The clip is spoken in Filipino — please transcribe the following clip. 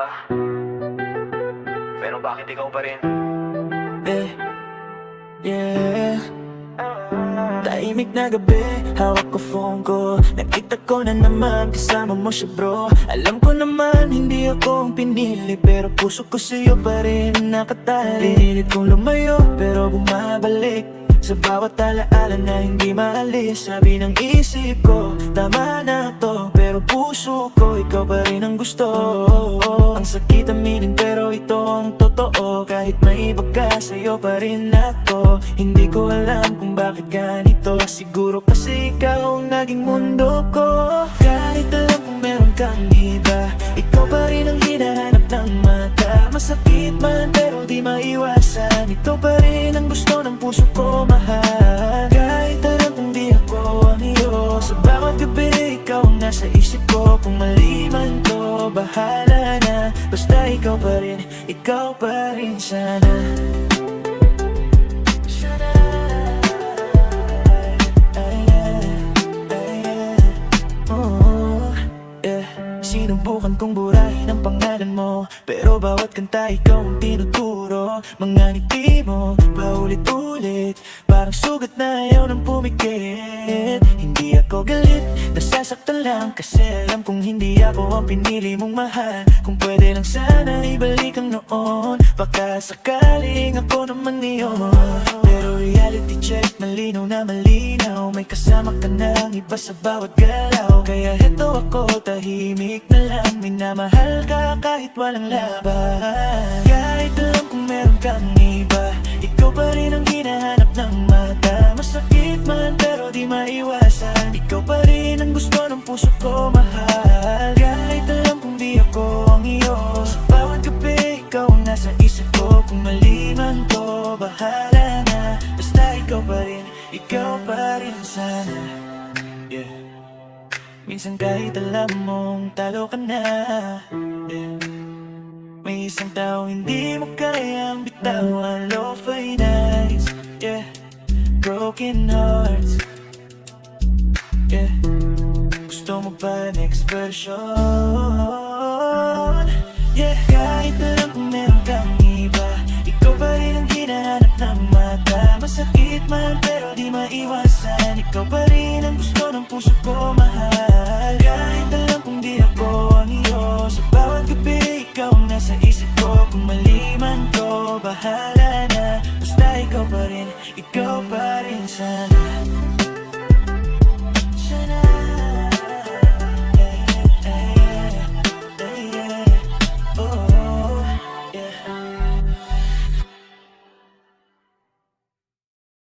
iba, pero bakit ikaw pa rin? Yeah. Tahimik na gabi, hawak ko phone ko. Nakita ko na naman kasama mo siya bro. Alam ko naman hindi ako ang pinili, pero puso ko sa'yo pa rin nakatali. Pinilit kong lumayo pero bumabalik sa bawat alaala na hindi maalis. Sabi ng isip ko, tama na to, pero puso ko ikaw pa rin ang gusto. Ang sakit aminin pero ito ang totoo. Kahit may iba ka, sa'yo pa rin ako. Hindi ko alam kung bakit ganito. Siguro kasi ikaw ang naging mundo ko. Kahit alam kung meron kang iba, ikaw pa rin ang hinahanap ng mata. Masakit man pero di maiwasan, ikaw pa rin ang gusto ng puso ko mahal. Kahit alam kung di ako ang iyo, sa bawat gabi ikaw ang nasa isip ko. Kung mali man to, bahala na. Basta ikaw pa rin sana. Sinubukan kong burahin ang pangalan mo, pero bawat kanta ikaw ang tinuturo. Mga ngiti mo, paulit-ulit, parang sugat na ayaw nang pumikit. Hindi ako galit, nasasaktan lang, kasi alam kong hindi ako ang pinili mong mahal. Kung pwede lang sana ibalik ang noon, baka sakaling ako naman niyon. Pero reality check, malinaw na malinaw, may kasama ka ng iba sa bawat galaw. Kaya heto ako, tahimik na lang, minamahal ka kahit walang laban. Kahit alam kung meron kang iba, ikaw pa rin ang hinahanap ng mata. Masakit man pero di maiwasan, ikaw pa rin ang gusto ng puso ko mahal. Kahit alam kung di ako ang iyo, sa bawat gabi ikaw ang nasa isip ko. Kung mali man to, bahala na. Basta ikaw pa rin sana. Yeah. Minsan kahit alam mong talo ka na, yeah, may isang tao hindi mo kayang bitawan. Low ay nights, yeah, broken hearts, yeah. Gusto mo ba next version? Yeah, kahit alam kung meron kang iba, ikaw pa rin ang hinahanap ng mata. Masakit man pero di maiwasan, ikaw pa rin ang gusto ng puso ko mahal. Kahit alam kung di ako ang iyo, sa bawat gabi ikaw ang nasa isip ko. Kung mali man to, bahala na. Basta ikaw pa rin sana.